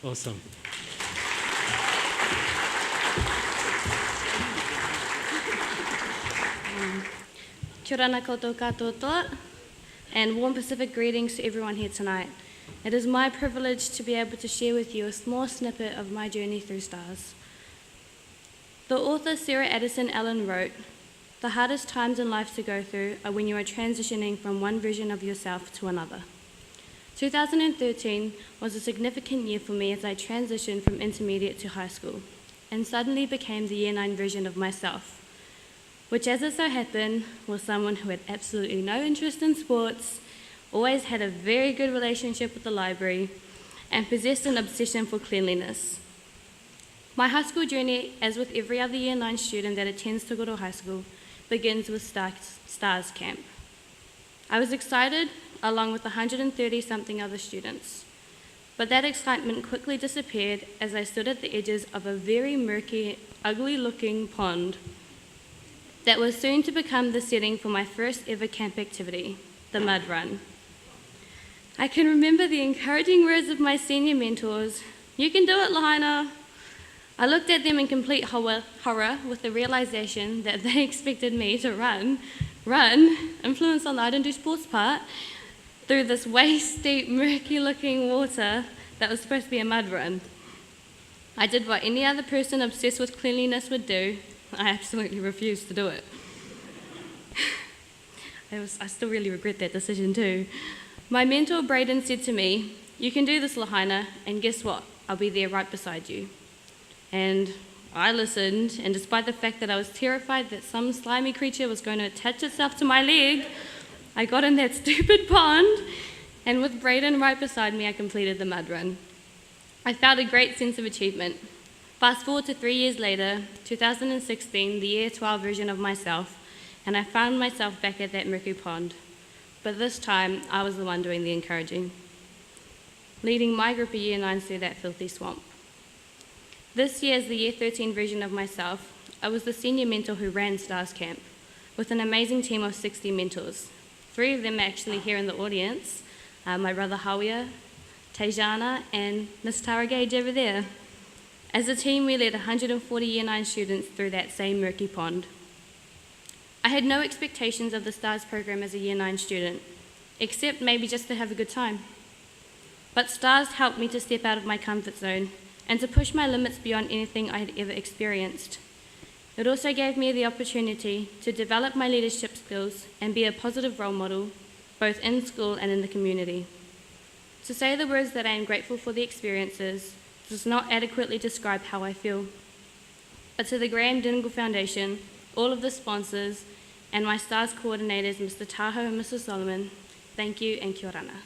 Awesome. Kia ora koutou katoa, and warm Pacific greetings to everyone here tonight. It is my privilege to be able to share with you a small snippet of my journey through stars. The author Sarah Addison Allen wrote, "The hardest times in life to go through are when you are transitioning from one version of yourself to another." 2013 was a significant year for me as I transitioned from intermediate to high school and suddenly became the Year 9 version of myself, which, as it so happened, was someone who had absolutely no interest in sports, always had a very good relationship with the library, and possessed an obsession for cleanliness. My high school journey, as with every other Year 9 student that attends Tokoroa High School, begins with Stars Camp. I was excited, along with 130-something other students, but that excitement quickly disappeared as I stood at the edges of a very murky, ugly-looking pond that was soon to become the setting for my first ever camp activity, the mud run. I can remember the encouraging words of my senior mentors, "You can do it, Lahaina." I looked at them in complete horror with the realization that they expected me to run, influence on the I don't do sports part, through this waist-deep, murky-looking water that was supposed to be a mud run. I did what any other person obsessed with cleanliness would do. I absolutely refused to do it. I still really regret that decision too. My mentor, Braden, said to me, "You can do this, Lahaina, and guess what? I'll be there right beside you." And I listened, and despite the fact that I was terrified that some slimy creature was going to attach itself to my leg, I got in that stupid pond, and with Braden right beside me, I completed the mud run. I felt a great sense of achievement. Fast forward to 3 years later, 2016, the Year 12 version of myself, and I found myself back at that murky pond. But this time, I was the one doing the encouraging, leading my group of Year 9s through that filthy swamp. This year, as the Year 13 version of myself, I was the senior mentor who ran Stars Camp, with an amazing team of 60 mentors. 3 of them are actually here in the audience, my brother Hawia, Tejana, and Miss Tara Gage over there. As a team, we led 140 Year 9 students through that same murky pond. I had no expectations of the STARS program as a Year 9 student, except maybe just to have a good time. But STARS helped me to step out of my comfort zone and to push my limits beyond anything I had ever experienced. It also gave me the opportunity to develop my leadership skills and be a positive role model, both in school and in the community. To say the words that I am grateful for the experiences does not adequately describe how I feel. But to the Graeme Dingle Foundation, all of the sponsors, and my STARS coordinators, Mr. Tahoe and Mrs. Solomon, thank you and kia ora.